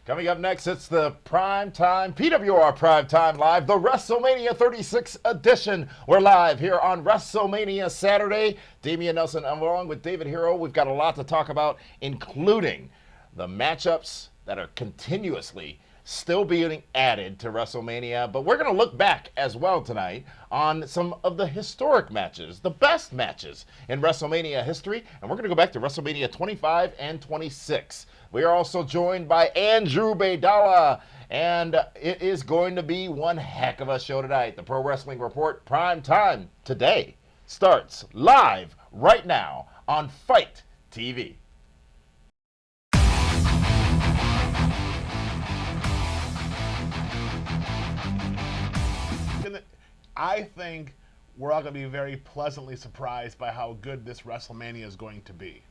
Coming up next, it's the PrimeTime, PWR PrimeTime Live, the WrestleMania 36 edition. We're live here on WrestleMania Saturday. Damian Nelson, I'm along with David Hero. We've got a lot to talk about, including the matchups that are continuously still being added to WrestleMania. But we're going to look back as well tonight on some of the historic matches, the best matches in WrestleMania history. And we're going to go back to WrestleMania 25 and 26. We are also joined by Andrew Baydala, and it is going to be one heck of a show tonight. The Pro Wrestling Report Prime Time today starts live right now on Fight TV. I think we're all going to be very pleasantly surprised by how good this WrestleMania is going to be.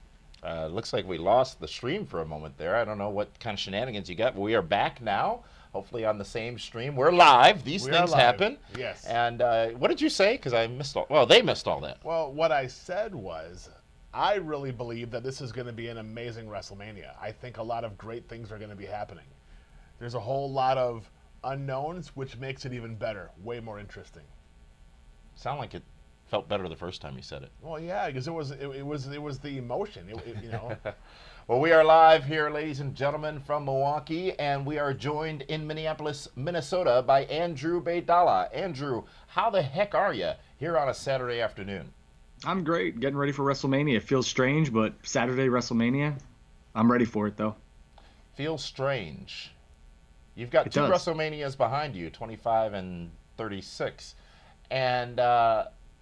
Looks like we lost the stream for a moment there. I don't know what kind of shenanigans you got, but we are back now, hopefully on the same stream. We're live. These things happen. Yes. And what did you say? Because I missed all. Well, they missed all that. Well, what I said was I really believe that this is going to be an amazing WrestleMania. I think a lot of great things are going to be happening. There's a whole lot of unknowns, which makes it even better, way more interesting. Sound like it felt better the first time you said it. Well, yeah, because it was the emotion, you know. Well, we are live here, ladies and gentlemen, from Milwaukee, and we are joined in Minneapolis, Minnesota, by Andrew Baydala. Andrew, how the heck are you here on a Saturday afternoon? I'm great, getting ready for WrestleMania. It feels strange, but Saturday WrestleMania, I'm ready for it though. Feels strange. You've got two WrestleManias behind you, 25 and 36, and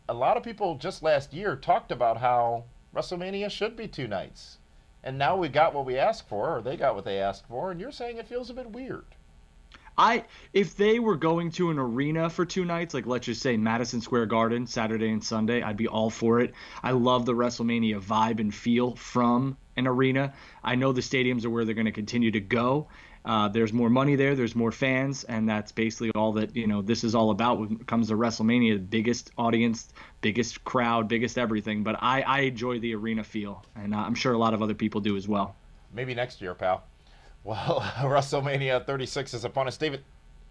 a lot of people just last year talked about how WrestleMania should be two nights. And now we got what we asked for, or they got what they asked for, and you're saying it feels a bit weird. If they were going to an arena for two nights, like let's just say Madison Square Garden, Saturday and Sunday, I'd be all for it. I love the WrestleMania vibe and feel from an arena. I know the stadiums are where they're going to continue to go. There's more money there, there's more fans, and that's basically all that, this is all about when it comes to WrestleMania. The biggest audience, biggest crowd, biggest everything. But I enjoy the arena feel, and I'm sure a lot of other people do as well. Maybe next year, pal. Well, WrestleMania 36 is upon us. David,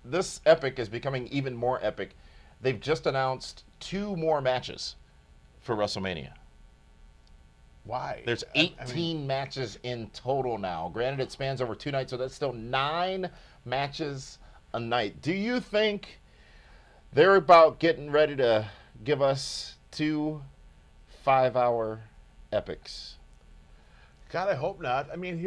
this epic is becoming even more epic. They've just announced 2 more matches for WrestleMania. Why? There's 18 matches in total now. Granted, it spans over 2 nights, so that's still 9 matches a night. Do you think they're about getting ready to give us 2 5-hour epics? God, I hope not. I mean,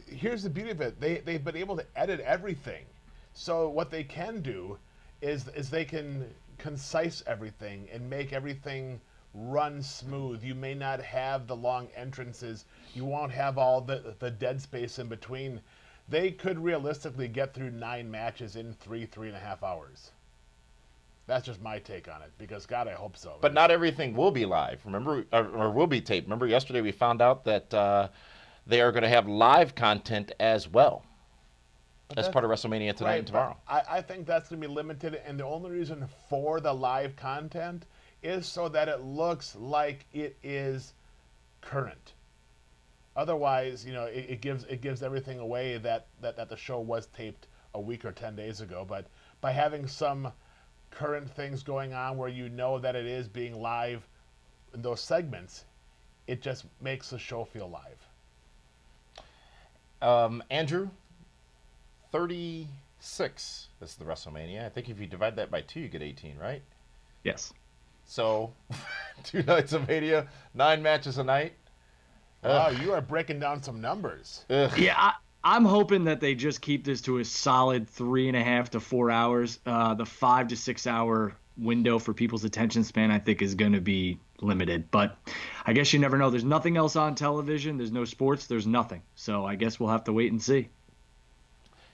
here's the beauty of it. They've been able to edit everything. So what they can do is they can concise everything and make everything run smooth. You may not have the long entrances. You won't have all the dead space in between. They could realistically get through 9 matches in 3.5 hours. That's just my take on it, because God, I hope so. But not everything will be live. Remember, or will be taped. Remember, yesterday we found out that they are going to have live content as well. That's part of WrestleMania tonight and tomorrow. I think that's going to be limited, and the only reason for the live content is so that it looks like it is current. Otherwise, it gives everything away that the show was taped a week or 10 days ago. But by having some current things going on where you know that it is being live in those segments, it just makes the show feel live. Andrew, 36 is the WrestleMania. I think if you divide that by 2, you get 18, right? Yes. So, 2 nights of Mania, 9 matches a night. Wow, you are breaking down some numbers. Ugh. Yeah, I'm hoping that they just keep this to a solid 3.5 to 4 hours. The 5 to 6 hour window for people's attention span, I think, is going to be limited. But I guess you never know. There's nothing else on television. There's no sports. There's nothing. So I guess we'll have to wait and see.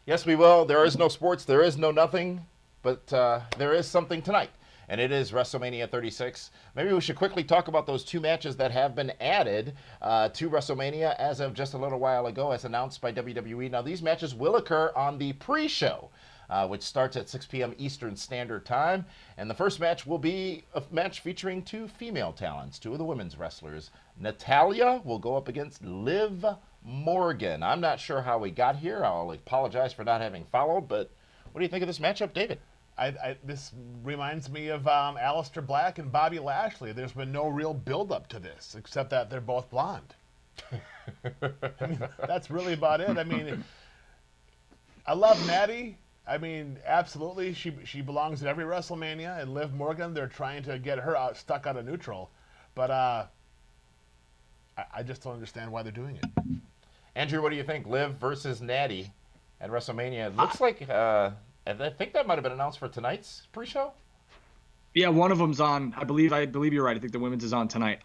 Yes, we will. There is no sports. There is no nothing. But there is something tonight. And it is WrestleMania 36. Maybe we should quickly talk about those 2 matches that have been added to WrestleMania as of just a little while ago, as announced by WWE. Now, these matches will occur on the pre-show, which starts at 6 p.m. Eastern Standard Time. And the first match will be a match featuring 2 female talents, 2 of the women's wrestlers. Natalya will go up against Liv Morgan. I'm not sure how we got here. I'll apologize for not having followed, but what do you think of this matchup, David? This reminds me of Aleister Black and Bobby Lashley. There's been no real build-up to this, except that they're both blonde. I mean, that's really about it. I mean, I love Natty. I mean, absolutely, she belongs at every WrestleMania. And Liv Morgan, they're trying to get her stuck out of neutral. But I just don't understand why they're doing it. Andrew, what do you think? Liv versus Natty at WrestleMania. It looks like... I think that might have been announced for tonight's pre-show. Yeah, one of them's on. I believe you're right. I think the women's is on tonight.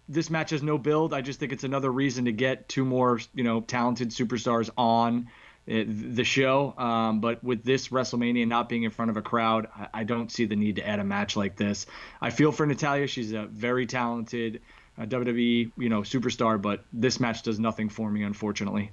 This match has no build. I just think it's another reason to get two more, talented superstars on the show. But with this WrestleMania not being in front of a crowd, I don't see the need to add a match like this. I feel for Natalya. She's a very talented WWE, superstar, but this match does nothing for me, unfortunately.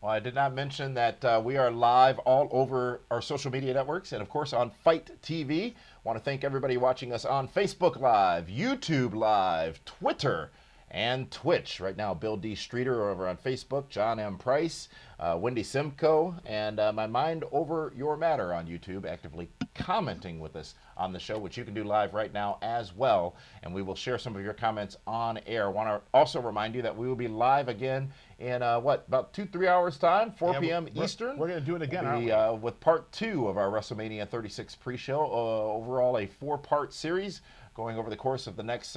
Well, I did not mention that we are live all over our social media networks and, of course, on Fight TV. I want to thank everybody watching us on Facebook Live, YouTube Live, Twitter, and Twitch. Right now, Bill D. Streeter over on Facebook, John M. Price, Wendy Simcoe, and my Mind Over Your Matter on YouTube, actively commenting with us on the show, which you can do live right now as well. And we will share some of your comments on air. I want to also remind you that we will be live again in, about 2-3 hours time, 4 p.m. Eastern. We're going to do it again, aren't we? With part 2 of our WrestleMania 36 pre-show. Overall, a 4-part series going over the course of the next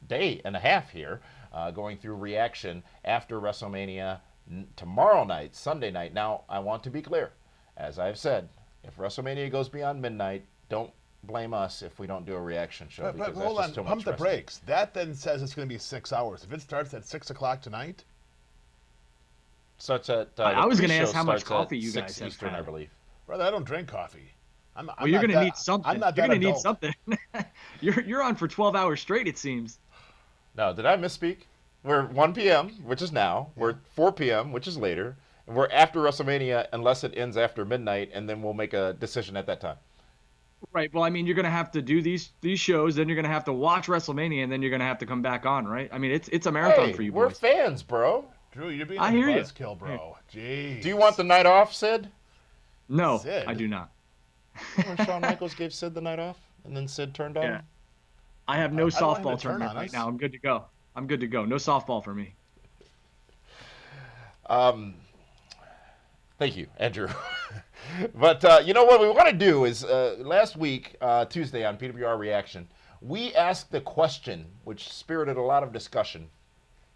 day and a half here, going through reaction after WrestleMania tomorrow night, Sunday night. Now, I want to be clear. As I've said, if WrestleMania goes beyond midnight, don't blame us if we don't do a reaction show. But hold on, pump the brakes. That then says it's going to be 6 hours. If it starts at 6 o'clock tonight, starts at. I was going to ask how much coffee you guys have Eastern, had. I believe. Brother, I don't drink coffee. Well, you're going to need something. I'm not You're that going to need adult. something. You're on for 12 hours straight, it seems. No, did I misspeak? We're 1 p.m., which is now. We're 4 p.m., which is later. And we're after WrestleMania unless it ends after midnight, and then we'll make a decision at that time. Right. Well, I mean, you're going to have to do these shows, then you're going to have to watch WrestleMania, and then you're going to have to come back on, right? I mean, it's a marathon for you We're boys. fans, bro. Drew, you're being I a hear you. buzzkill, bro. Jeez. Do you want the night off, Sid? No, Sid? I do not. Remember Shawn Michaels gave Sid the night off, and then Sid turned on Yeah. him? I have no I don't want him softball to turn tournament on right us. now. I'm good to go. No softball for me. Thank you, Andrew. But you know what we want to do is last week, Tuesday on PWR Reaction, we asked the question, which spirited a lot of discussion.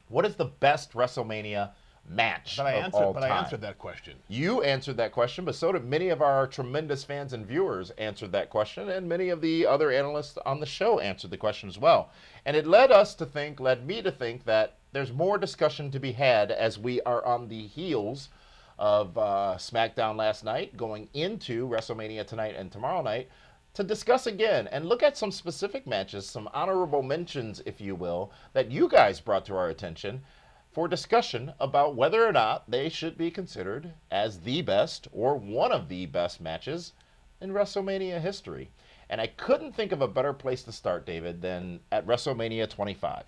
What is the best WrestleMania match But I of all time? answered that question. You answered that question, but so did many of our tremendous fans and viewers answered that question, and many of the other analysts on the show answered the question as well. And it led me to think that there's more discussion to be had as we are on the heels of SmackDown last night, going into WrestleMania tonight and tomorrow night, to discuss again and look at some specific matches, some honorable mentions, if you will, that you guys brought to our attention for discussion about whether or not they should be considered as the best or one of the best matches in WrestleMania history. And I couldn't think of a better place to start, David, than at WrestleMania 25.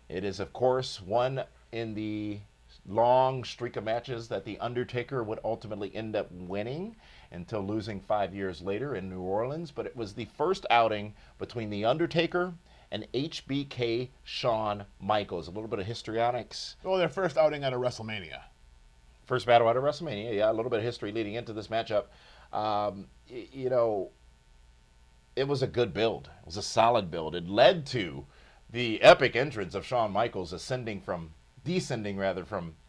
It is, of course, one in the long streak of matches that The Undertaker would ultimately end up winning until losing 5 years later in New Orleans. But it was the first outing between The Undertaker and HBK Shawn Michaels. A little bit of histrionics. Well, their first outing at a WrestleMania. First battle out of WrestleMania. Yeah, a little bit of history leading into this matchup. It was a good build. It was a solid build. It led to the epic entrance of Shawn Michaels descending from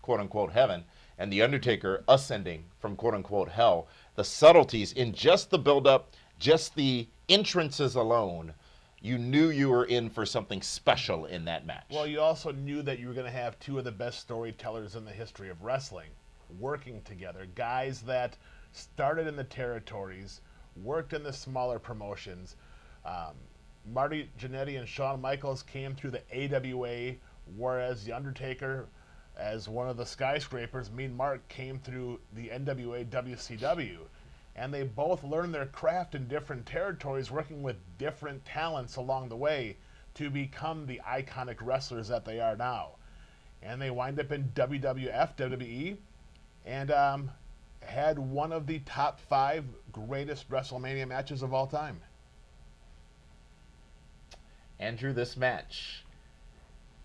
quote-unquote heaven, and The Undertaker ascending from quote-unquote hell. The subtleties in just the build-up, just the entrances alone, you knew you were in for something special in that match. Well, you also knew that you were going to have two of the best storytellers in the history of wrestling working together. Guys that started in the territories, worked in the smaller promotions. Marty Jannetty and Shawn Michaels came through the AWA, whereas The Undertaker, as one of the skyscrapers, Mean Mark, came through the NWA WCW. And they both learned their craft in different territories, working with different talents along the way. to become the iconic wrestlers that they are now. And they wind up in WWF, WWE, and had one of the top 5 greatest WrestleMania matches of all time. Andrew, this match.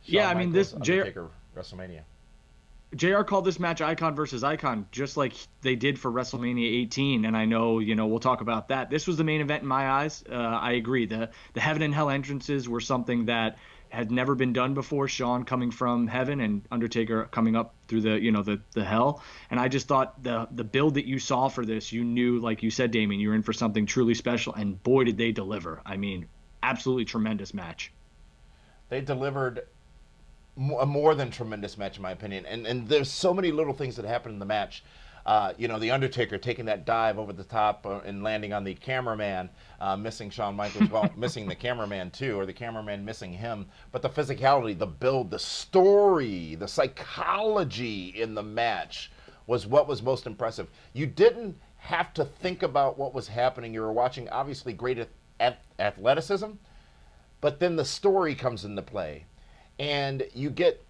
Yeah, Shawn I mean, Michaels, this Undertaker, WrestleMania. JR called this match icon versus icon, just like they did for WrestleMania 18. And I know, we'll talk about that. This was the main event in my eyes. I agree. The Heaven and Hell entrances were something that had never been done before. Shawn coming from heaven and Undertaker coming up through the hell. And I just thought the build that you saw for this, you knew, like you said, Damien, you were in for something truly special. And boy, did they deliver. I mean, absolutely tremendous match. They delivered a more than tremendous match, in my opinion. And there's so many little things that happened in the match. The Undertaker taking that dive over the top and landing on the cameraman, missing Shawn Michaels, well, missing the cameraman too, or the cameraman missing him. But the physicality, the build, the story, the psychology in the match was what was most impressive. You didn't have to think about what was happening. You were watching, obviously, great athleticism, but then the story comes into play. And you get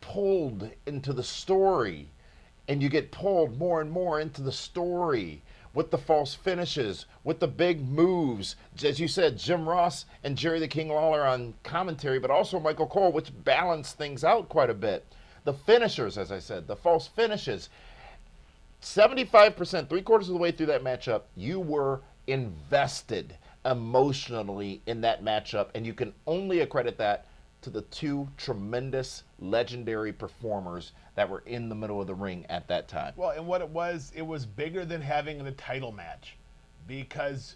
pulled into the story, and you get pulled more and more into the story with the false finishes, with the big moves. As you said, Jim Ross and Jerry the King Lawler on commentary, but also Michael Cole, which balanced things out quite a bit. The finishers, as I said, the false finishes. 75%, 3/4 of the way through that matchup, you were invested emotionally in that matchup, and you can only accredit that to the 2 tremendous, legendary performers that were in the middle of the ring at that time. Well, and what it was bigger than having a title match, because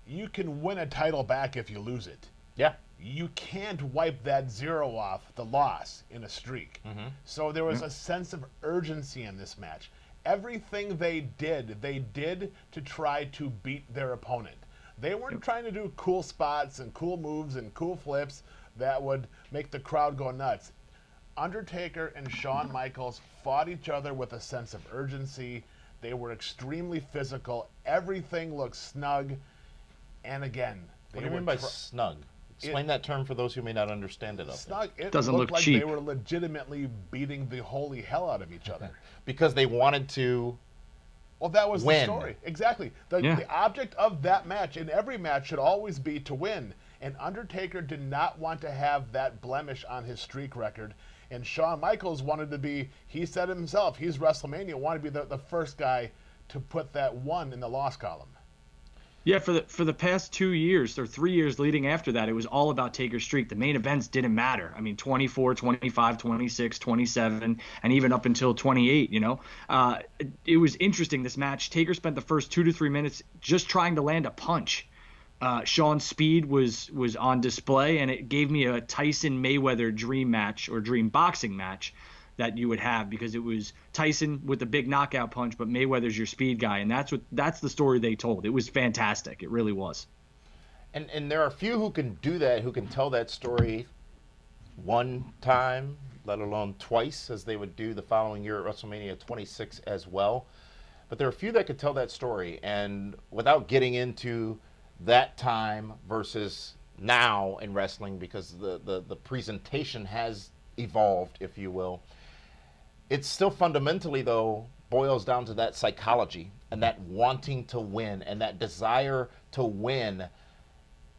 you can win a title back if you lose it. Yeah. You can't wipe that 0 off the loss in a streak. Mm-hmm. So there was a sense of urgency in this match. Everything they did to try to beat their opponent. They weren't trying to do cool spots and cool moves and cool flips that would make the crowd go nuts. Undertaker and Shawn Michaels fought each other with a sense of urgency. They were extremely physical. Everything looked snug. And again, What do you mean by snug? Explain that term for those who may not understand it. Snug. It doesn't looked look like cheap. They were legitimately beating the holy hell out of each other. Because they wanted to. Well, that was win. the story. Exactly. The object of that match, in every match, should always be to win. And Undertaker did not want to have that blemish on his streak record. And Shawn Michaels wanted to be, he said himself, he's WrestleMania, wanted to be the first guy to put that 1 in the loss column. Yeah, for the past 2 years or 3 years leading after that, it was all about Taker's streak. The main events didn't matter. I mean, 24, 25, 26, 27, and even up until 28, It was interesting, this match. Taker spent the first 2 to 3 minutes just trying to land a punch. Shawn's speed was on display, and it gave me a Tyson Mayweather dream match or dream boxing match that you would have, because it was Tyson with the big knockout punch, but Mayweather's your speed guy, and that's the story they told. It was fantastic. It really was. And there are a few who can do that, who can tell that story one time, let alone twice, as they would do the following year at WrestleMania 26 as well. But there are a few that could tell that story, and without getting into that time versus now in wrestling, because the presentation has evolved, if you will. It's still fundamentally, though, boils down to that psychology and that wanting to win and that desire to win.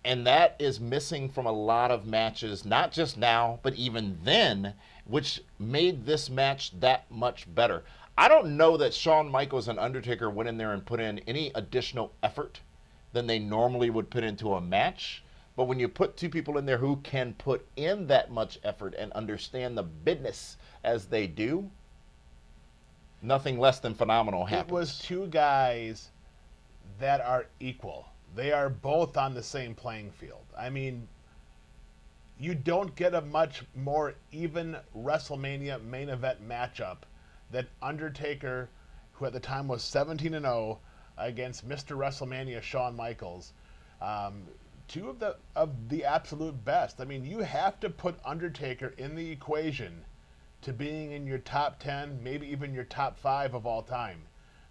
And that is missing from a lot of matches, not just now, but even then, which made this match that much better. I don't know that Shawn Michaels and Undertaker went in there and put in any additional effort than they normally would put into a match. But when you put 2 people in there who can put in that much effort and understand the business as they do, nothing less than phenomenal happens. It was 2 guys that are equal. They are both on the same playing field. I mean, you don't get a much more even WrestleMania main event matchup than Undertaker, who at the time was 17-0, against Mr. WrestleMania Shawn Michaels. 2 of the absolute best. I mean, you have to put Undertaker in the equation to being in your top 10, maybe even your top 5 of all time,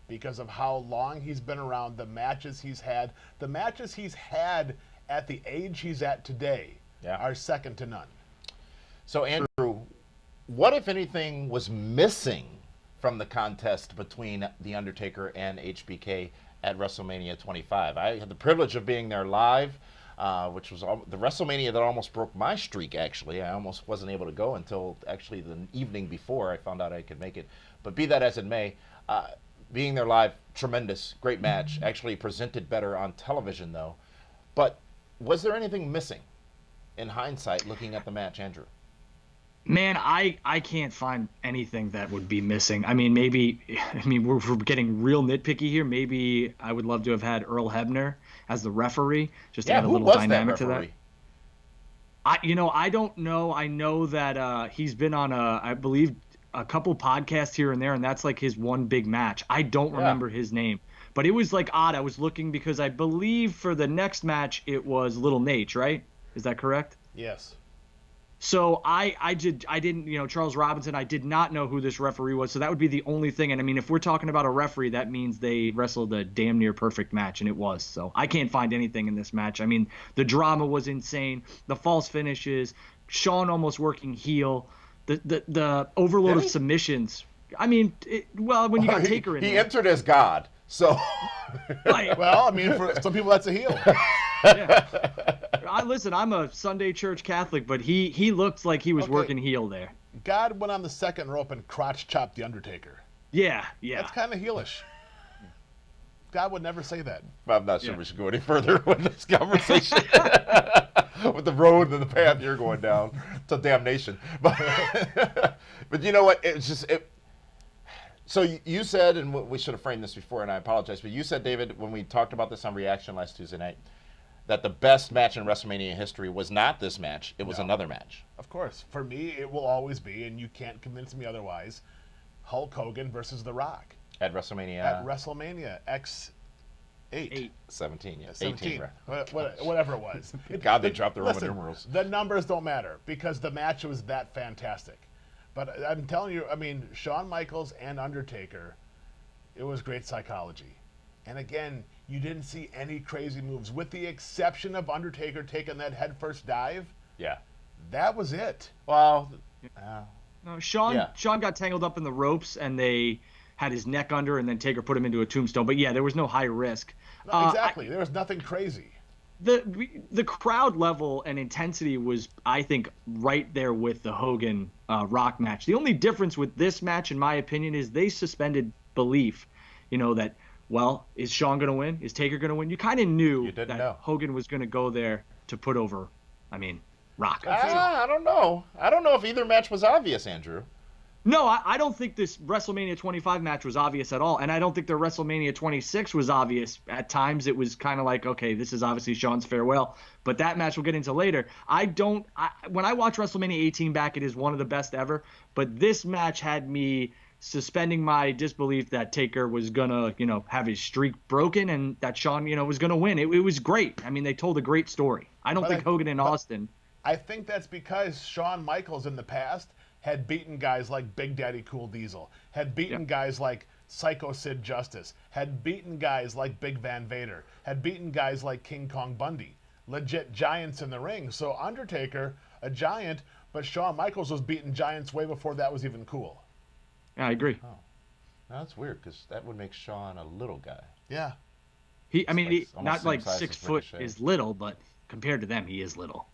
because of how long he's been around, the matches he's had at the age he's at today. are second to none. So, Andrew, what, if anything, was missing from the contest between The Undertaker and HBK at WrestleMania 25? I had the privilege of being there live, which was the WrestleMania that almost broke my streak, actually. I almost wasn't able to go until actually the evening before I found out I could make it. But be that as it may, being there live, tremendous, great match. Actually presented better on television, though. But was there anything missing in hindsight looking at the match, Andrew? Man, I can't find anything that would be missing. I mean, we're getting real nitpicky here. Maybe I would love to have had Earl Hebner as the referee, just to add a little dynamic to that. I don't know. I know that he's been on I believe a couple podcasts here and there, and that's like his one big match. I don't remember his name, but it was like odd. I was looking because I believe for the next match it was Little Nate, right? Is that correct? Yes. So I didn't, Charles Robinson, I did not know who this referee was. So that would be the only thing. And I mean, if we're talking about a referee, that means they wrestled a damn near perfect match, and it was. So I can't find anything in this match. I mean, the drama was insane. The false finishes, Shawn almost working heel, the overload of submissions. I mean, when you got Taker in he there. entered as God. So, Right. Well, I mean, for some people, that's a heel. Yeah. Listen, I'm a Sunday church Catholic, but he looked like he was working heel there. God went on the second rope and crotch chopped the Undertaker. Yeah. That's kind of heelish. God would never say that. I'm not sure we should go any further with this conversation. With the road and the path you're going down to damnation. But you know what? It's just So you said, and we should have framed this before, and I apologize, but you said, David, when we talked about this on Reaction last Tuesday night, that the best match in WrestleMania history was not this match, it was another match. Of course. For me, it will always be, and you can't convince me otherwise, Hulk Hogan versus The Rock. At WrestleMania. At WrestleMania X8. 17, yeah. 17. 18, whatever it was. God, they dropped the Roman numerals. The numbers don't matter because the match was that fantastic. But I'm telling you, I mean, Shawn Michaels and Undertaker, it was great psychology. And again, you didn't see any crazy moves, with the exception of Undertaker taking that headfirst dive. Yeah. That was it. Well, no, Shawn got tangled up in the ropes, and they had his neck under, and then Taker put him into a tombstone. But yeah, there was no high risk. No, exactly. There was nothing crazy. The crowd level and intensity was, I think, right there with the Hogan Rock match. The only difference with this match, in my opinion, is they suspended belief. That, well, is Shawn going to win? Is Taker going to win? You kind of knew that Hogan was going to go there to put over, Rock. I don't know. I don't know if either match was obvious, Andrew. No, I don't think this WrestleMania 25 match was obvious at all, and I don't think the WrestleMania 26 was obvious. At times, it was kind of like, okay, this is obviously Shawn's farewell, but that match we'll get into later. When I watch WrestleMania 18 back, it is one of the best ever, but this match had me suspending my disbelief that Taker was gonna, have his streak broken and that Shawn, was gonna win. It was great. I mean, they told a great story. I don't think Hogan and Austin. I think that's because Shawn Michaels in the past had beaten guys like Big Daddy Cool Diesel, had beaten guys like Psycho Sid Justice, had beaten guys like Big Van Vader, had beaten guys like King Kong Bundy, legit giants in the ring. So Undertaker, a giant, but Shawn Michaels was beating giants way before that was even cool. Yeah, I agree. Oh, that's weird because that would make Shawn a little guy. Yeah. He not like 6 foot is little, but compared to them, he is little.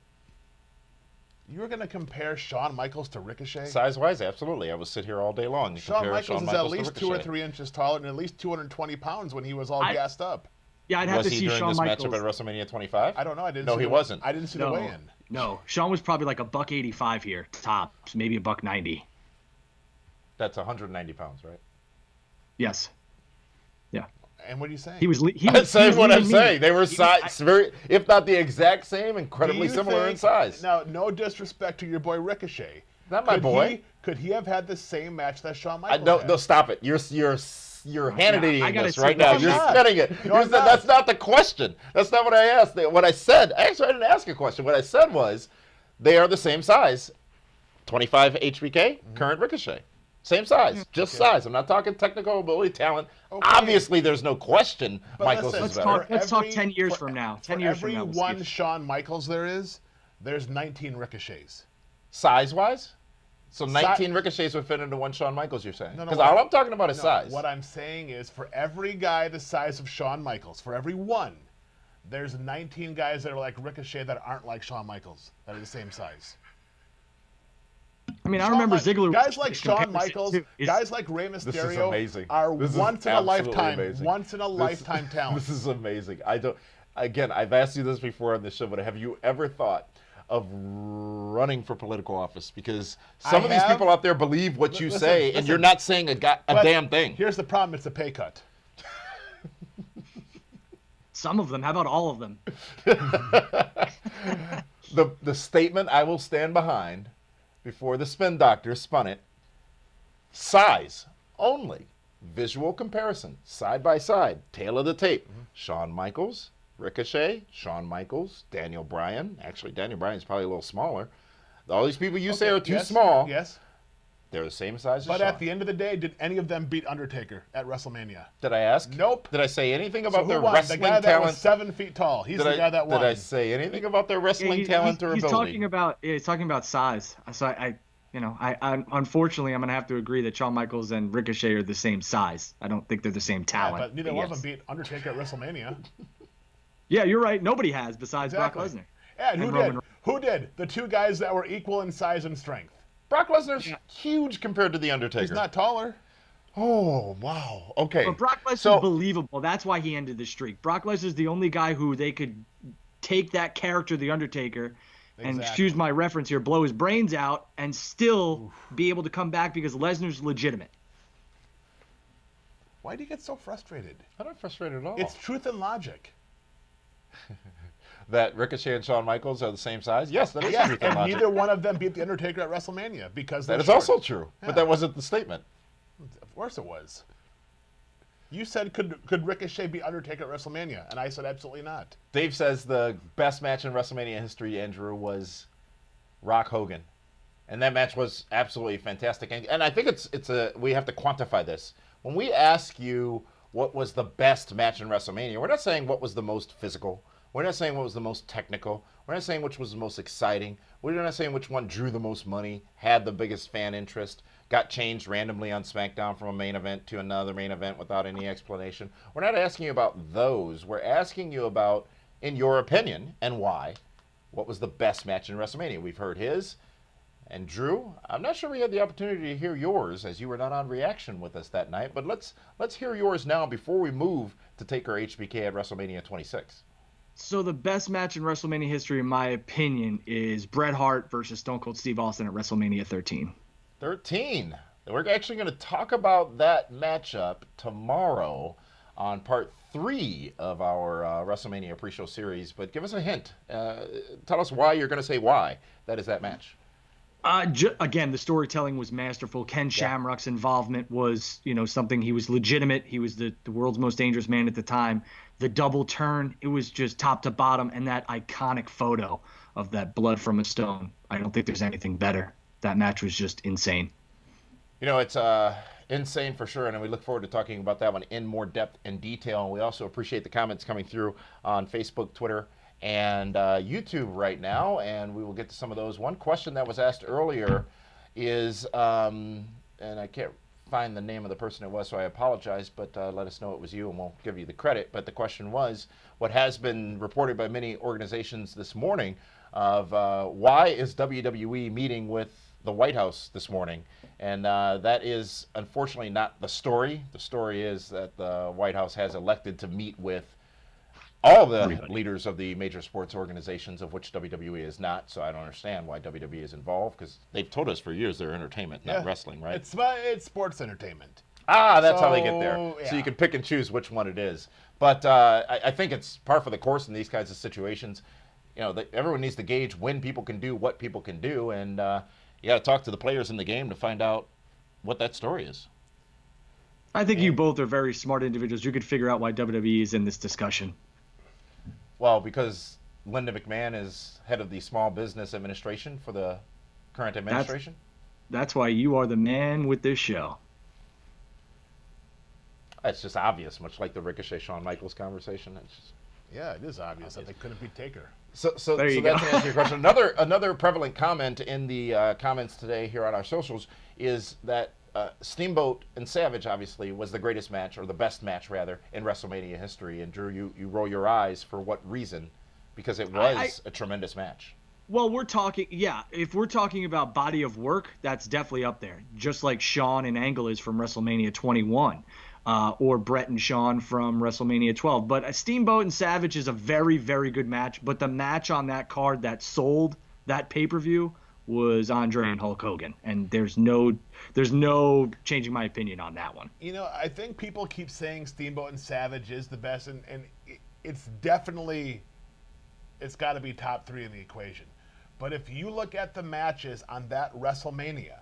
You were going to compare Shawn Michaels to Ricochet? Size-wise, absolutely. I would sit here all day long and Shawn compare Michaels Shawn is Michaels at least 2 or 3 inches taller and at least 220 pounds when he was all gassed up. Yeah, I'd have to see Shawn Michaels. Was he during this matchup at WrestleMania 25? I don't know. He wasn't. I didn't see the weigh-in. No, Shawn was probably like $185 here, tops, maybe $190. That's 190 pounds, right? Yes. Yeah. And what are you saying? He was saying what I'm saying. They were very, if not the exact same, incredibly similar in size. Now, no disrespect to your boy Ricochet. Not my boy. Could he have had the same match that Shawn Michaels had? No, stop it. You're hand-eating this right now. You're spinning it. No, that's not the question. That's not what I asked. What I said, actually, I didn't ask a question. What I said was, they are the same size. 25 HBK, current Ricochet. Same size, just size. I'm not talking technical ability, talent. Okay. Obviously, there's no question Michaels is better. Let's talk 10 years from now. 10 years from now. Every one Shawn Michaels there is, there's 19 Ricochets. Size-wise? So 19 Ricochets would fit into one Shawn Michaels, you're saying? No, Because all I'm talking about is No, size. what I'm saying is for every guy the size of Shawn Michaels, for every one, there's 19 guys that are like Ricochet that aren't like Shawn Michaels, that are the same size. I mean, I remember Ziggler. Guys like Shawn Michaels, guys like Rey This is Mysterio amazing. are This is once in a absolutely lifetime, amazing. talents. This is amazing. Again, I've asked you this before on this show, but have you ever thought of running for political office? Because some of these people out there believe what you say, and you're not saying a damn thing. Here's the problem: it's a pay cut. Some of them. How about all of them? The statement I will stand behind before the spin doctor spun it: size only, visual comparison, side by side, tail of the tape. Shawn Michaels, Ricochet, Shawn Michaels, Daniel Bryan. Actually, Daniel Bryan's probably a little smaller. All these people you say are too small. Yes. They're the same size as But Shawn. at the end of the day, did any of them beat Undertaker at WrestleMania? Did I ask? Nope. Did I say anything about So their who won? wrestling The guy that talent? was 7 feet tall. He's the guy that won. Did I say anything about their wrestling talent or he's ability? He's talking about size. So I unfortunately I'm gonna have to agree that Shawn Michaels and Ricochet are the same size. I don't think they're the same talent. But neither one of them beat Undertaker at WrestleMania. Yeah, you're right. Nobody has besides Brock Lesnar. Yeah, and Roman did? Who did? The two guys that were equal in size and strength. Brock Lesnar's huge compared to the Undertaker. He's not taller. Oh, wow. Okay. But Brock Lesnar's believable. That's why he ended the streak. Brock Lesnar's the only guy who they could take that character, the Undertaker, and excuse my reference here, blow his brains out and still be able to come back because Lesnar's legitimate. Why do you get so frustrated? I'm not frustrated at all. It's truth and logic. That Ricochet and Shawn Michaels are the same size? Yes, that is truth and And logic. neither one of them beat the Undertaker at WrestleMania because That is short. also true, but that wasn't the statement. Of course it was. You said could Ricochet beat Undertaker at WrestleMania, and I said absolutely not. Dave says the best match in WrestleMania history, Andrew, was Rock Hogan, and that match was absolutely fantastic. And I think we have to quantify this. When we ask you what was the best match in WrestleMania, we're not saying what was the most physical. We're not saying what was the most technical. We're not saying which was the most exciting. We're not saying which one drew the most money, had the biggest fan interest, got changed randomly on SmackDown from a main event to another main event without any explanation. We're not asking you about those. We're asking you about, in your opinion, and why, what was the best match in WrestleMania. We've heard his. And Drew, I'm not sure we had the opportunity to hear yours as you were not on Reaction with us that night, but let's hear yours now before we move to take our HBK at WrestleMania 26. So the best match in WrestleMania history, in my opinion, is Bret Hart versus Stone Cold Steve Austin at WrestleMania 13. 13. We're actually going to talk about that matchup tomorrow on part 3 of our WrestleMania pre-show series. But give us a hint. Tell us why you're going to say why that is that match. Again, the storytelling was masterful. Ken Shamrock's involvement was, something. He was legitimate. He was the world's most dangerous man at the time. The double turn, it was just top to bottom, and that iconic photo of that blood from a stone. I don't think there's anything better. That match was just insane. It's insane for sure, and we look forward to talking about that one in more depth and detail. And we also appreciate the comments coming through on Facebook, Twitter, and YouTube right now, and we will get to some of those. One question that was asked earlier is, and I can't find the name of the person it was, so I apologize, but let us know it was you and we'll give you the credit. But the question was, what has been reported by many organizations this morning of why is WWE meeting with the White House this morning? And that is unfortunately not the story. The story is that the White House has elected to meet with all the leaders of the major sports organizations, of which WWE is not. So I don't understand why WWE is involved, because they've told us for years they're entertainment, not wrestling, right? It's sports entertainment. That's how they get there. Yeah. So you can pick and choose which one it is. But I think it's par for the course in these kinds of situations. Everyone needs to gauge when people can do what people can do, and talk to the players in the game to find out what that story is. I think you both are very smart individuals. You could figure out why WWE is in this discussion. Well, because Linda McMahon is head of the Small Business Administration for the current administration. That's why you are the man with this show. It's just obvious, much like the Ricochet Shawn Michaels conversation. It's just Yeah, it is obvious that they couldn't beat Taker. So There you that go. can answer your question. Another prevalent comment in the comments today here on our socials is that Steamboat and Savage obviously was the greatest match, or the best match rather, in WrestleMania history. And Drew, you roll your eyes for what reason? Because it was a tremendous match. Well, if we're talking about body of work, that's definitely up there. Just like Shawn and Angle is from WrestleMania 21, or Bret and Shawn from WrestleMania 12. But Steamboat and Savage is a very, very good match. But the match on that card that sold that pay-per-view was Andre and Hulk Hogan, and there's no changing my opinion on that one. You know, I think people keep saying Steamboat and Savage is the best, and it's definitely, it's got to be top 3 in the equation. But if you look at the matches on that WrestleMania,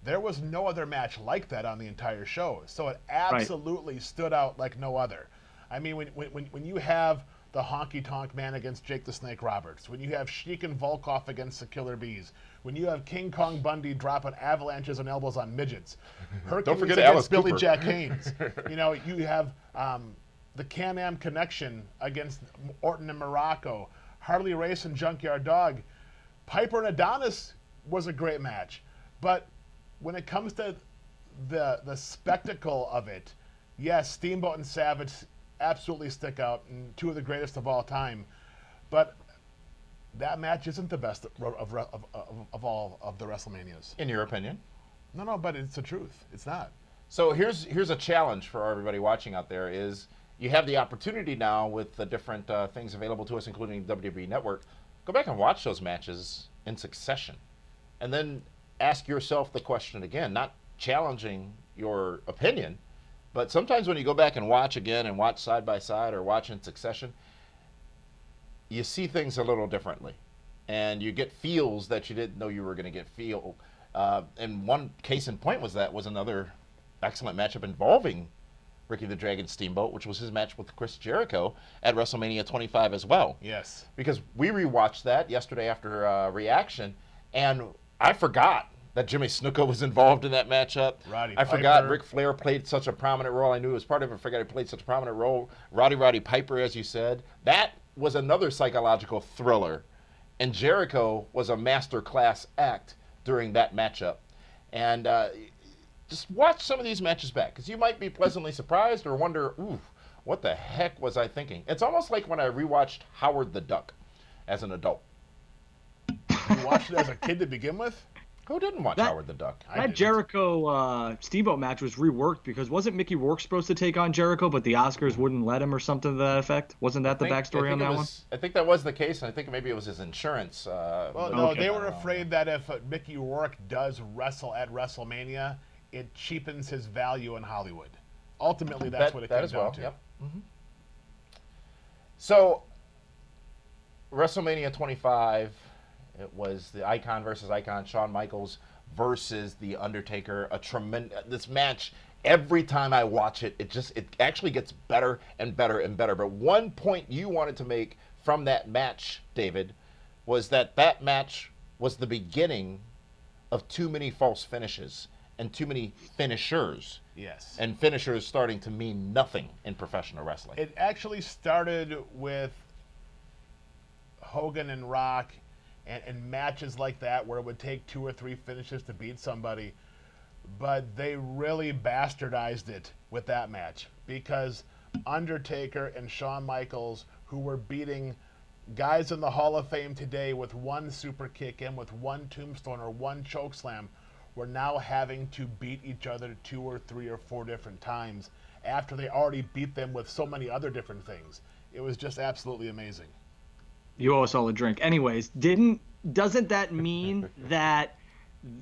there was no other match like that on the entire show. So it absolutely stood out like no other. I mean, when you have the Honky Tonk Man against Jake the Snake Roberts, when you have Sheik and Volkov against the Killer Bees, when you have King Kong Bundy dropping avalanches and elbows on midgets, Hercules Don't forget against Alice Billy Cooper. Jack Haynes, you know, you have the Can-Am Connection against Orton and Morocco, Harley Race and Junkyard Dog. Piper and Adonis was a great match, but when it comes to the spectacle of it, yes, Steamboat and Savage absolutely stick out, and 2 of the greatest of all time. But that match isn't the best of all of the WrestleManias. In your opinion? No, but it's the truth. It's not. So here's a challenge for everybody watching out there: is you have the opportunity now with the different things available to us, including WWE Network. Go back and watch those matches in succession, and then ask yourself the question again, not challenging your opinion, but sometimes when you go back and watch again and watch side by side or watch in succession, you see things a little differently, and you get feels that you didn't know you were going to get feel. And one case in point was another excellent matchup involving Ricky the Dragon Steamboat, which was his match with Chris Jericho at WrestleMania 25 as well. Yes. Because we rewatched that yesterday after reaction, and I forgot that Jimmy Snuka was involved in that matchup. I forgot Ric Flair played such a prominent role. I knew it was part of it. I forgot he played such a prominent role. Roddy Piper, as you said. That was another psychological thriller. And Jericho was a master class act during that matchup. And just watch some of these matches back, because you might be pleasantly surprised or wonder, ooh, what the heck was I thinking? It's almost like when I rewatched Howard the Duck as an adult. You watched it as a kid to begin with? Who didn't watch Howard the Duck? That Jericho Steamboat match was reworked because wasn't Mickey Rourke supposed to take on Jericho, but the Oscars wouldn't let him or something to that effect? Wasn't that the backstory on that one? I think that was the case, and I think maybe it was his insurance. Well, no, they were afraid that if Mickey Rourke does wrestle at WrestleMania, it cheapens his value in Hollywood. Ultimately, that's what it comes down to. Yep. Mm-hmm. So, WrestleMania 25, it was the Icon versus Icon, Shawn Michaels versus the Undertaker. This match, every time I watch it, it actually gets better and better and better. But one point you wanted to make from that match, David, was that match was the beginning of too many false finishes and too many finishers. Yes. And finishers starting to mean nothing in professional wrestling. It actually started with Hogan and Rock and matches like that where it would take 2 or 3 finishes to beat somebody. But they really bastardized it with that match, because Undertaker and Shawn Michaels, who were beating guys in the Hall of Fame today with 1 super kick and with 1 tombstone or 1 chokeslam, were now having to beat each other 2 or 3 or 4 different times after they already beat them with so many other different things. It was just absolutely amazing. You owe us all a drink. Anyways, doesn't that mean that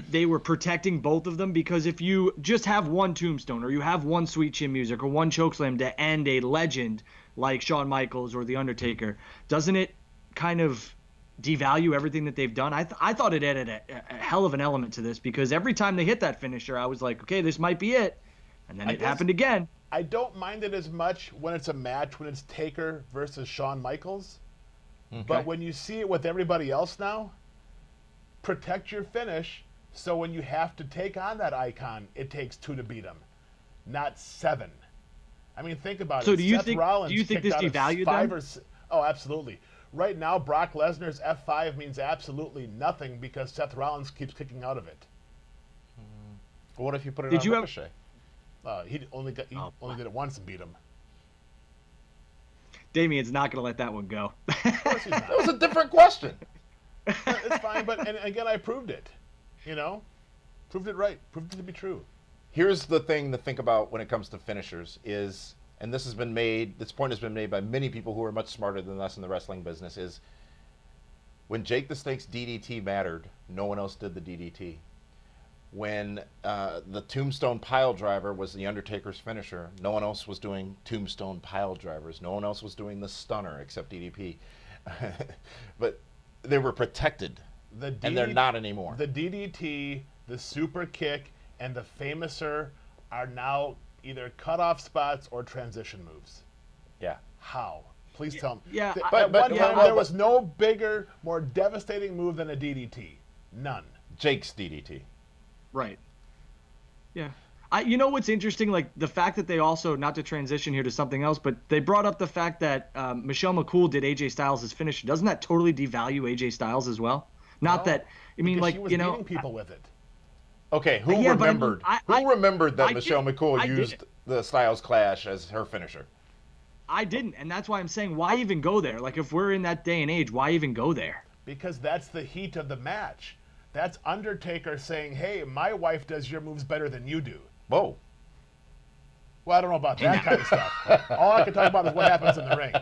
they were protecting both of them? Because if you just have 1 tombstone, or you have 1 sweet chin music, or 1 chokeslam to end a legend like Shawn Michaels or The Undertaker, doesn't it kind of devalue everything that they've done? I thought it added a hell of an element to this, because every time they hit that finisher, I was like, okay, this might be it. And then it happened again. I don't mind it as much when it's a match, when it's Taker versus Shawn Michaels. Okay. But when you see it with everybody else now, protect your finish, so when you have to take on that icon, it takes 2 to beat him, not 7. I mean, think about So it. do you Seth think Rollins this kicked out of devalued 5 them? or oh, absolutely. Right now, Brock Lesnar's F5 means absolutely nothing because Seth Rollins keeps kicking out of it. What if you put it Did on you have- Ricochet? He only did it once and beat him. Damien's not going to let that one go. Of course he's That not. was a different question. It's fine, but and again, I proved it. You know, proved it right. Proved it to be true. Here's the thing to think about when it comes to finishers is, and this point has been made by many people who are much smarter than us in the wrestling business, is when Jake the Snake's DDT mattered, no one else did the DDT. When the Tombstone Pile Driver was the Undertaker's finisher, no one else was doing Tombstone Pile Drivers. No one else was doing the Stunner except DDP. But they were protected, and they're not anymore. The DDT, the super kick, and the Famouser are now either cutoff spots or transition moves. Yeah. How? Please tell me. Yeah, At one time, well, there was no bigger, more devastating move than a DDT. None. Jake's DDT. Right. Yeah. You know what's interesting? Like the fact that they also, not to transition here to something else, but they brought up the fact that Michelle McCool did AJ Styles' finish. Doesn't that totally devalue AJ Styles as well? Not No, that, I mean, because like, she was you know. beating people with it. Okay, who Yeah, but I mean, remembered? I- who remembered that I Michelle did- McCool I used didn't. the Styles Clash as her finisher? I didn't. And that's why I'm saying, why even go there? Like, if we're in that day and age, why even go there? Because that's the heat of the match. That's Undertaker saying, hey, my wife does your moves better than you do. Whoa. Well, I don't know about that kind of stuff. All I can talk about is what happens in the ring.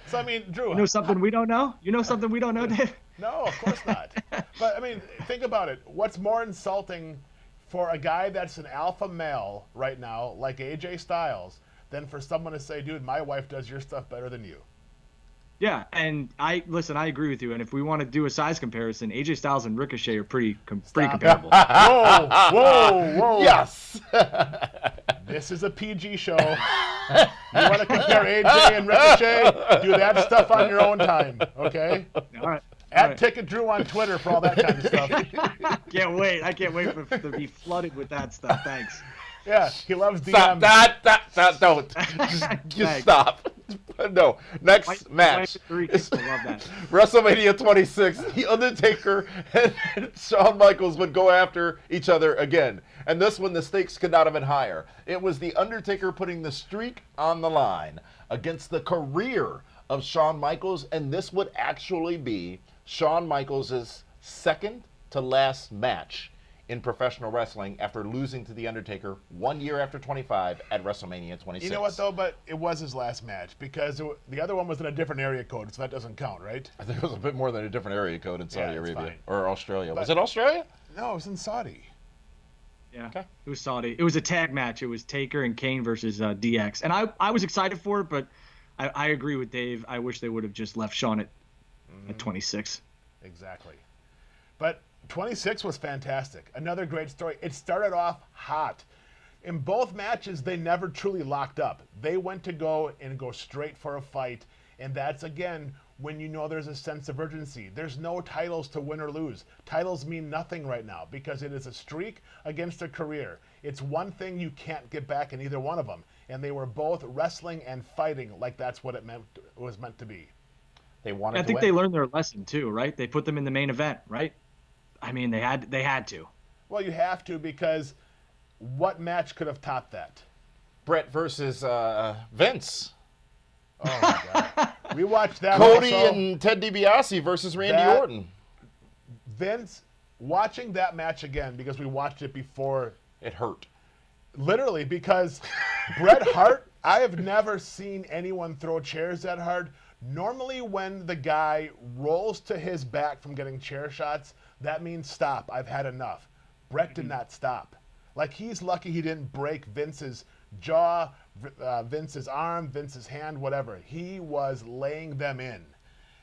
So, I mean, Drew. You know something we don't know? You know something we don't know, Dave? No, of course not. But, I mean, think about it. What's more insulting for a guy that's an alpha male right now, like AJ Styles, than for someone to say, dude, my wife does your stuff better than you? Yeah, and I agree with you. And if we want to do a size comparison, AJ Styles and Ricochet are pretty comparable. Whoa, whoa, whoa. Yes. This is a PG show. You want to compare AJ and Ricochet? Do that stuff on your own time, okay? All right. At Ticket Drew on Twitter for all that kind of stuff. Can't wait. I can't wait to be flooded with that stuff. Thanks. Yeah, he loves Stop. DMs. Don't. Just stop. No. Next match. I love that. WrestleMania 26. The Undertaker and Shawn Michaels would go after each other again. And this one, the stakes could not have been higher. It was the Undertaker putting the streak on the line against the career of Shawn Michaels. And this would actually be Shawn Michaels' second to last match in professional wrestling after losing to The Undertaker 1 year after 25 at WrestleMania 26. You know what, though? But it was his last match because the other one was in a different area code, so that doesn't count, right? I think it was a bit more than a different area code in Saudi it's Arabia. fine. Or Australia. Was But- it Australia? No, it was in Saudi. Yeah, Okay. it was Saudi. It was a tag match. It was Taker and Kane versus DX. And I was excited for it, but I agree with Dave. I wish they would have just left Shawn at 26. Exactly. But 26 was fantastic. Another great story. It started off hot. In both matches, they never truly locked up. They went to go straight for a fight. And that's, again, when you know there's a sense of urgency. There's no titles to win or lose. Titles mean nothing right now because it is a streak against a career. It's one thing you can't get back in either one of them. And they were both wrestling and fighting like that's what it was meant to be. They wanted I to think win. they learned their lesson too, right? They put them in the main event, right? I mean, they had to. Well, you have to because what match could have topped that? Bret versus Vince. Oh, my God. We watched that Cody also. and Ted DiBiase versus Randy That- Orton. Vince, watching that match again because we watched it before, It hurt. literally because Bret Hart, I have never seen anyone throw chairs that hard. Normally when the guy rolls to his back from getting chair shots, that means stop, I've had enough. Bret did not stop. Like, he's lucky he didn't break Vince's jaw, Vince's arm, Vince's hand, whatever. He was laying them in.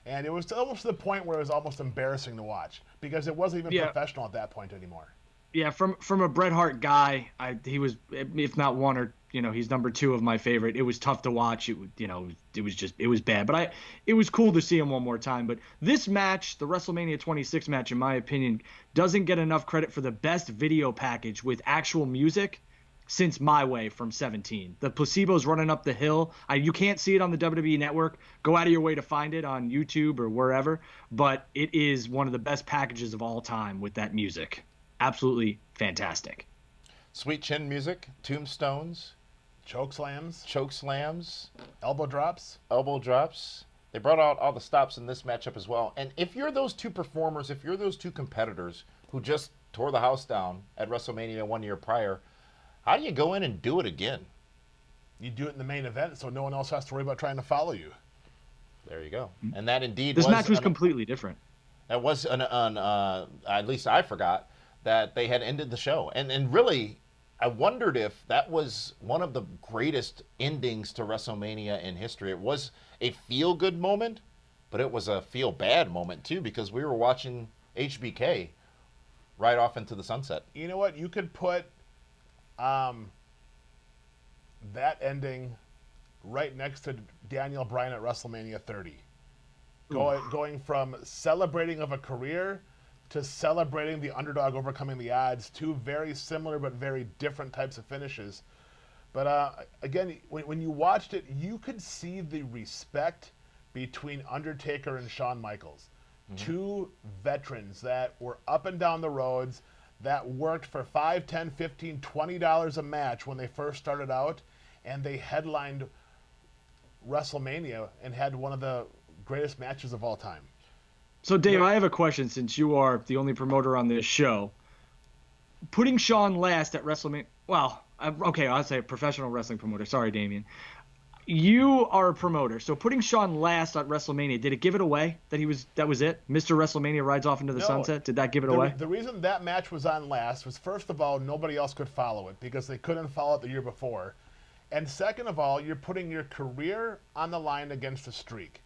And it was almost to the point where it was almost embarrassing to watch because it wasn't even Yeah. professional at that point anymore. Yeah, from a Bret Hart guy, he was, if not one or, he's number 2 of my favorite. It was tough to watch. It was bad, but it was cool to see him one more time. But this match, the WrestleMania 26 match, in my opinion, doesn't get enough credit for the best video package with actual music since My Way from 17. The placebo's running up the hill. You can't see it on the WWE Network. Go out of your way to find it on YouTube or wherever. But it is one of the best packages of all time with that music. Absolutely fantastic. Sweet chin music, tombstones, Choke slams, elbow drops. They brought out all the stops in this matchup as well. And if you're those two performers, if you're those two competitors who just tore the house down at WrestleMania 1 year prior, how do you go in and do it again? You do it in the main event so no one else has to worry about trying to follow you. There you go. And that indeed this match was completely different. That was at least I forgot that they had ended the show. And really, I wondered if that was one of the greatest endings to WrestleMania in history. It was a feel-good moment, but it was a feel-bad moment too, because we were watching HBK right off into the sunset. You know what? You could put that ending right next to Daniel Bryan at WrestleMania 30. Going from celebrating of a career to celebrating the underdog overcoming the odds. Two very similar but very different types of finishes. But again, when you watched it, you could see the respect between Undertaker and Shawn Michaels. Mm-hmm. Two veterans that were up and down the roads, that worked for $5, $10, $15, $20 a match when they first started out, and they headlined WrestleMania and had one of the greatest matches of all time. So, Dave, I have a question since you are the only promoter on this show. Putting Shawn last at WrestleMania, I'll say professional wrestling promoter. Sorry, Damian. You are a promoter, so putting Shawn last at WrestleMania, did it give it away that was it? Mr. WrestleMania rides off into the sunset? Did that give it away? The reason that match was on last was, first of all, nobody else could follow it because they couldn't follow it the year before. And second of all, you're putting your career on the line against a streak.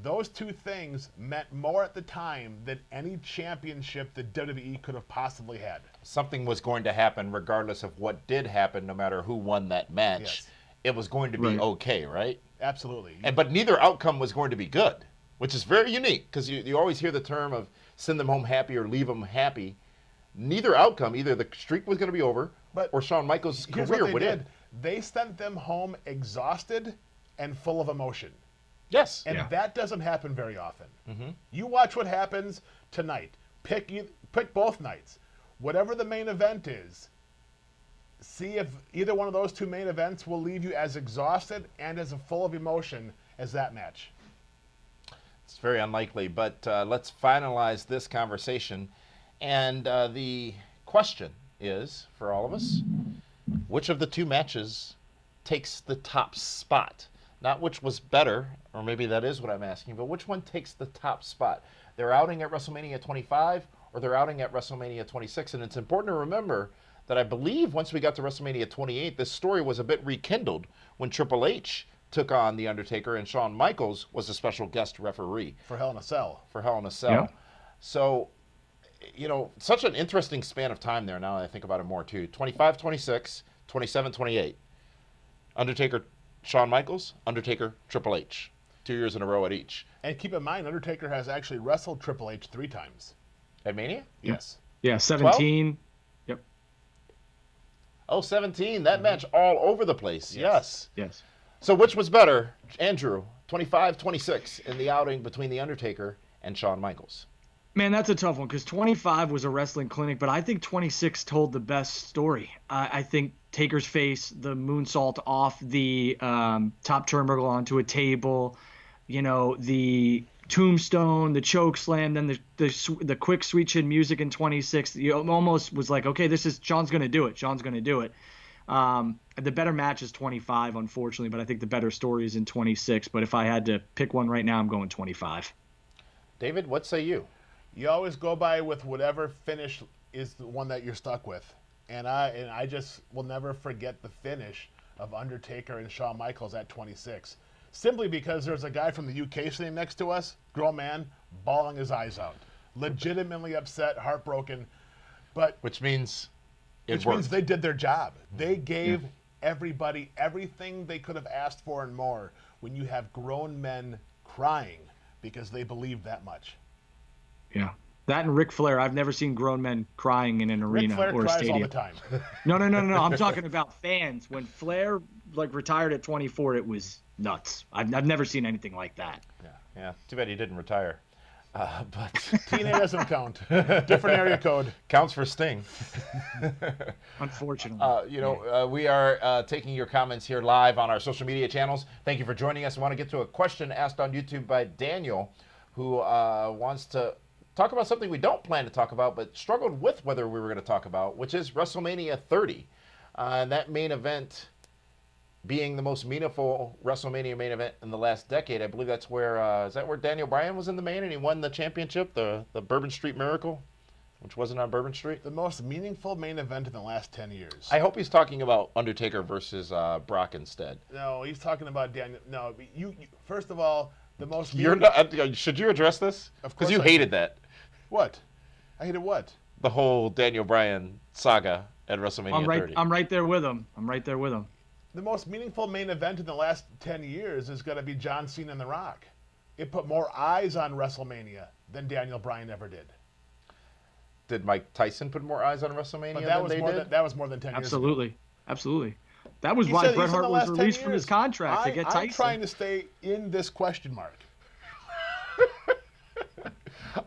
Those two things meant more at the time than any championship that WWE could have possibly had. Something was going to happen regardless of what did happen, no matter who won that match. Yes. It was going to be okay, right? Absolutely. But neither outcome was going to be good, which is very unique because you always hear the term of send them home happy or leave them happy. Neither outcome, either the streak was going to be over or Shawn Michaels' career would end. They sent them home exhausted and full of emotion. Yes. And that doesn't happen very often. Mm-hmm. You watch what happens tonight. Pick both nights. Whatever the main event is, see if either one of those two main events will leave you as exhausted and as full of emotion as that match. It's very unlikely, but let's finalize this conversation. And the question is, for all of us, which of the two matches takes the top spot? Not which was better, or maybe that is what I'm asking, but which one takes the top spot? They're outing at WrestleMania 25 or they're outing at WrestleMania 26. And it's important to remember that I believe once we got to WrestleMania 28, this story was a bit rekindled when Triple H took on The Undertaker and Shawn Michaels was a special guest referee. For Hell in a Cell. Yeah. So, such an interesting span of time there now that I think about it more too. 25, 26, 27, 28. Undertaker, Shawn Michaels, Undertaker, Triple H. 2 years in a row at each. And keep in mind, Undertaker has actually wrestled Triple H 3 times. At Mania? Yes. Yeah, 17. 12? Yep. 17. That match all over the place. Yes. So which was better, Andrew? 25, 26 in the outing between The Undertaker and Shawn Michaels. Man, that's a tough one because 25 was a wrestling clinic, but I think 26 told the best story. I think Taker's face, the moonsault off the top turnbuckle onto a table, the tombstone, the choke slam, then the quick sweet chin music in 26. You almost was like, okay, Shawn's going to do it. The better match is 25, unfortunately, but I think the better story is in 26. But if I had to pick one right now, I'm going 25. David, what say you? You always go by with whatever finish is the one that you're stuck with. And I just will never forget the finish of Undertaker and Shawn Michaels at 26. Simply because there's a guy from the UK sitting next to us, grown man, bawling his eyes out. Legitimately upset, heartbroken. Which means they did their job. They gave everybody everything they could have asked for and more when you have grown men crying because they believed that much. Yeah. That and Ric Flair. I've never seen grown men crying in an Ric arena Flair or a cries stadium. all the time. No. I'm talking about fans. When Flair retired at 24, it was nuts. I've never seen anything like that. Yeah. Too bad he didn't retire. But TNA doesn't count. Different area code. counts for Sting. Unfortunately. We are taking your comments here live on our social media channels. Thank you for joining us. I want to get to a question asked on YouTube by Daniel, who wants to talk about something we don't plan to talk about, but struggled with whether we were going to talk about, which is WrestleMania 30. That main event being the most meaningful WrestleMania main event in the last decade. I believe that's where, is that where Daniel Bryan was in the main and he won the championship, the Bourbon Street Miracle, which wasn't on Bourbon Street? The most meaningful main event in the last 10 years. I hope he's talking about Undertaker versus Brock instead. No, he's talking about Daniel. No, you first of all, the most. You're not. Should you address this? Of Because course you I hated should. that. What? I hated what? The whole Daniel Bryan saga at WrestleMania 30. I'm right there with him. The most meaningful main event in the last 10 years is going to be John Cena and The Rock. It put more eyes on WrestleMania than Daniel Bryan ever did. Did Mike Tyson put more eyes on WrestleMania But than they did? that was more than 10 years ago. Absolutely. That was He why said- he Bret said Hart the was last 10 released from years. his contract to get Tyson. I'm trying to stay in this question mark.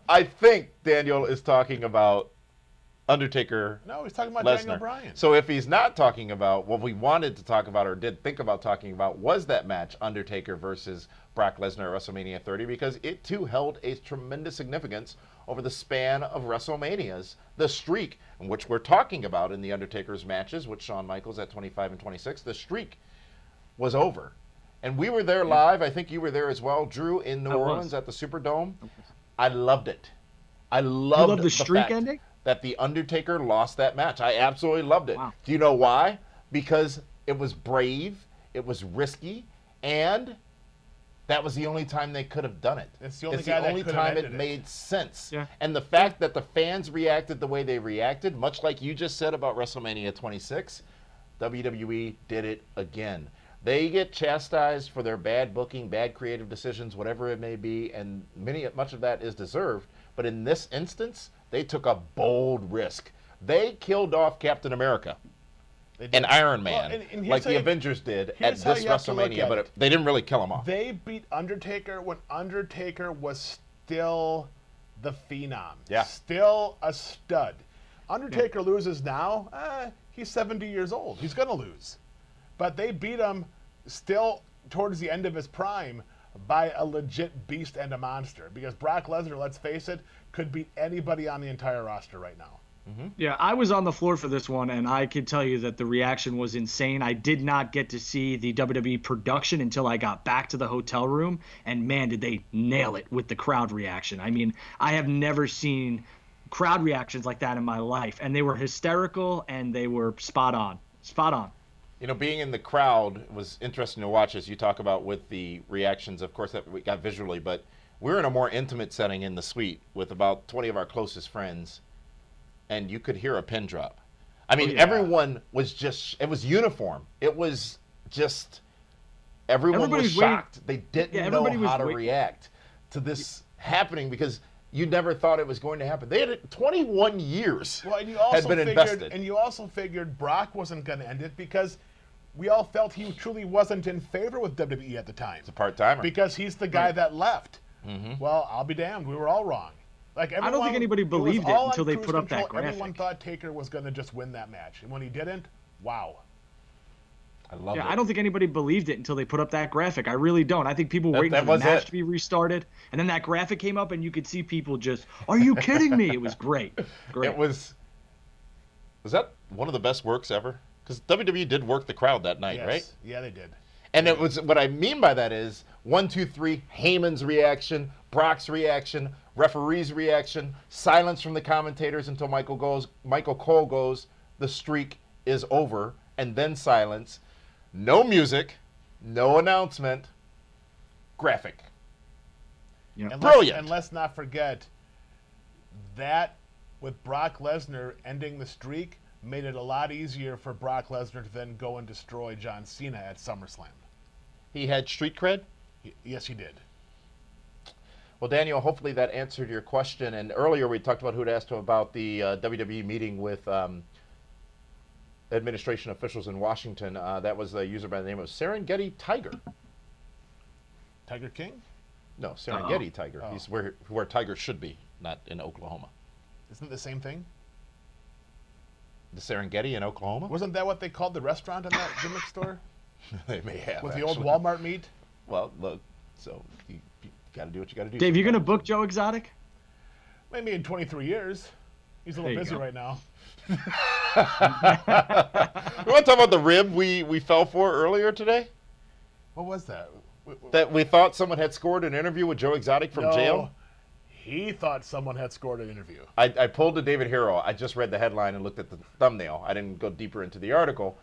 I think Daniel is talking about Undertaker. No, he's talking about Lesnar. Daniel Bryan. So if he's not talking about what we wanted to talk about or did think about talking about was that match, Undertaker versus Brock Lesnar at WrestleMania 30, because it too held a tremendous significance over the span of WrestleManias. The streak, in which we're talking about in the Undertaker's matches with Shawn Michaels at 25 and 26, the streak was over. And we were there live. I think you were there as well, Drew, in New Orleans at the Superdome. I loved it. I loved the streak fact ending? that the Undertaker lost that match. I absolutely loved it. Wow. Do you know why? Because it was brave, it was risky, and that was the only time they could have done it. It's the only guy that could have time it ended it. made sense. Yeah. And the fact that the fans reacted the way they reacted, much like you just said about WrestleMania 26, WWE did it again. They get chastised for their bad booking, bad creative decisions, whatever it may be, and much of that is deserved. But in this instance, they took a bold risk. They killed off Captain America and Iron Man, Well, and here's like how the you- Avengers did at here's how this you have to look WrestleMania, at but it. they didn't really kill him off. They beat Undertaker when Undertaker was still the Phenom. Yeah. Still a stud. Undertaker loses now. He's 70 years old. He's going to lose. But they beat him still towards the end of his prime by a legit beast and a monster. Because Brock Lesnar, let's face it, could beat anybody on the entire roster right now. Yeah, I was on the floor for this one, and I can tell you that the reaction was insane. I did not get to see the WWE production until I got back to the hotel room, and man, did they nail it with the crowd reaction. I mean, I have never seen crowd reactions like that in my life, and they were hysterical, and they were spot on. Spot on. You know, being in the crowd was interesting to watch, as you talk about with the reactions, of course, that we got visually, but we're in a more intimate setting in the suite with about 20 of our closest friends, and you could hear a pin drop. I mean, yeah. everyone was just, it was uniform. It was just, everyone Everybody was was waiting- shocked. They didn't Yeah, know everybody was how to wait- react to this happening because you never thought it was going to happen. They had 21 years Well, and you also had been figured, invested. and you also figured Brock wasn't going to end it because we all felt he truly wasn't in favor with WWE at the time. It's a part-timer. Because he's the guy that left. Well, I'll be damned. We were all wrong. Like don't think everyone- anybody was believed it all on until they cruise put up that control. Everyone graphic. thought Taker was going to just win that match. And when he didn't, wow. I love Yeah, it. I don't think anybody believed it until they put up that graphic. I really don't. I think people were waiting that for the was match it. to be restarted, and then that graphic came up, and you could see people just, "Are you kidding me?" It was great. Great. It was that one of the best works ever? Because WWE did work the crowd that night, Yes. right? Yeah, they did. And it was, what I mean by that is 1, 2, 3, Heyman's reaction, Brock's reaction, referee's reaction, silence from the commentators until Michael Cole goes, the streak is over, and then silence. No music, no announcement, graphic. Yeah. And Brilliant. And let's not forget that with Brock Lesnar ending the streak made it a lot easier for Brock Lesnar to then go and destroy John Cena at SummerSlam. He had street cred. Yes, he did. Well, Daniel, hopefully that answered your question. And earlier we talked about who'd asked him about the WWE meeting with administration officials in Washington. That was a user by the name of Serengeti Tiger. Tiger King? No, Serengeti Tiger. Oh. He's where tigers should be, not in Oklahoma. Isn't it the same thing? The Serengeti in Oklahoma? Wasn't that what they called the restaurant in that gimmick store? They may have. With actually. the old Walmart meat? Well, look, so you got to do what you got to do. Dave, you going to book Joe Exotic? Maybe in 23 years. He's a little busy right now. We want to talk about the rib we fell for earlier today? What was that? That we thought someone had scored an interview with Joe Exotic from jail? He thought someone had scored an interview. I pulled to David Hero. I just read the headline and looked at the thumbnail. I didn't go deeper into the article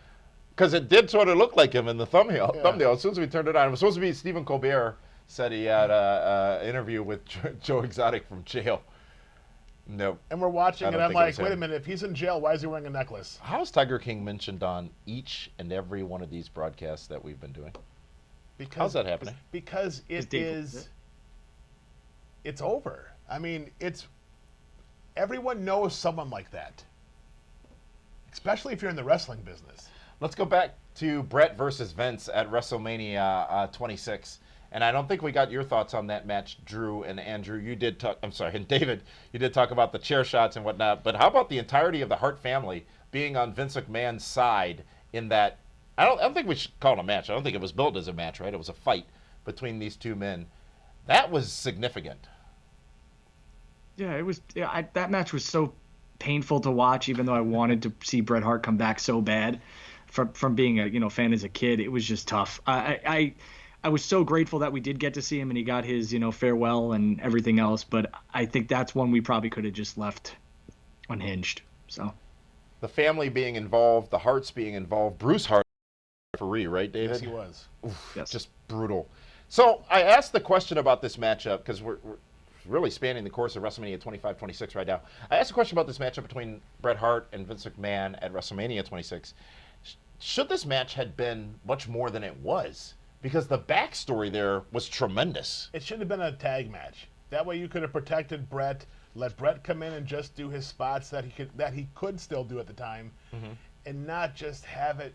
because it did sort of look like him in the thumbnail. Thumbnail. As soon as we turned it on, it was supposed to be Stephen Colbert said he had an interview with Joe Exotic from jail. Nope. And we're watching, and I'm like, wait a minute, if he's in jail, why is he wearing a necklace? How is Tiger King mentioned on each and every one of these broadcasts that we've been doing? How's that happening? Because it's over. I mean, everyone knows someone like that, especially if you're in the wrestling business. Let's go back to Bret versus Vince at WrestleMania 26. And I don't think we got your thoughts on that match, Drew and Andrew. You did talk, and David, you did talk about the chair shots and whatnot. But how about the entirety of the Hart family being on Vince McMahon's side in that? I don't think we should call it a match. I don't think it was billed as a match, right? It was a fight between these two men. That was significant. Yeah, it was. Yeah, that match was so painful to watch, even though I wanted to see Bret Hart come back so bad from being a fan as a kid. It was just tough. I was so grateful that we did get to see him and he got his farewell and everything else. But I think that's one we probably could have just left unhinged. So the family being involved, the Harts being involved, Bruce Hart, referee, right, David? Yes, he was. Oof, yes. Just brutal. So I asked the question about this matchup because we're really spanning the course of WrestleMania 25-26 right now. I asked a question about this matchup between Bret Hart and Vince McMahon at WrestleMania 26. Should this match had been much more than it was? Because the backstory there was tremendous. It should have been a tag match. That way you could have protected Bret, let Bret come in and just do his spots that he could still do at the time, and not just have it.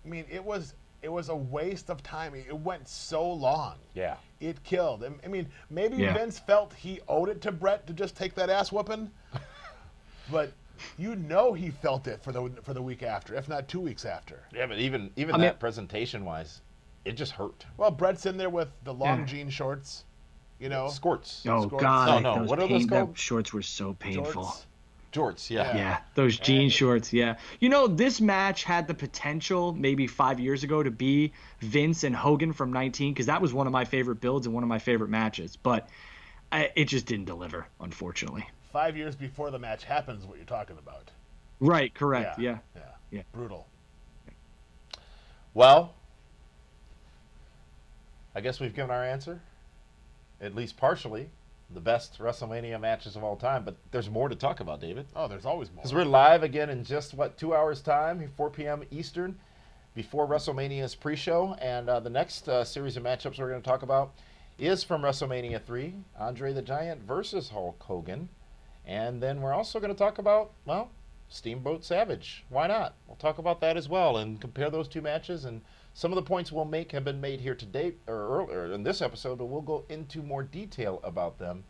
I mean, it was a waste of time. It went so long. Yeah. It killed. I mean, maybe Yeah. Vince felt he owed it to Bret to just take that ass whooping, but he felt it for the week after, if not 2 weeks after. Yeah, but even that presentation-wise, it just hurt. Well, Bret's in there with the long jean shorts, Skorts. Oh Skorts. God, No, those what are those called? those shorts were so painful. Jorts. Jorts, yeah. Yeah, those jean shorts, yeah. This match had the potential maybe 5 years ago to be Vince and Hogan from 19, because that was one of my favorite builds and one of my favorite matches. But it just didn't deliver, unfortunately. 5 years before the match happens, what you're talking about. Right, correct, yeah. Brutal. Well, I guess we've given our answer, at least partially. The best WrestleMania matches of all time, but there's more to talk about, David. Oh, there's always more. Because we're live again in just, 2 hours' time, 4 p.m. Eastern, before WrestleMania's pre-show. And the next series of matchups we're going to talk about is from WrestleMania 3, Andre the Giant versus Hulk Hogan. And then we're also going to talk about, Steamboat Savage. Why not? We'll talk about that as well and compare those two matches. And some of the points we'll make have been made here today or earlier in this episode, but we'll go into more detail about them.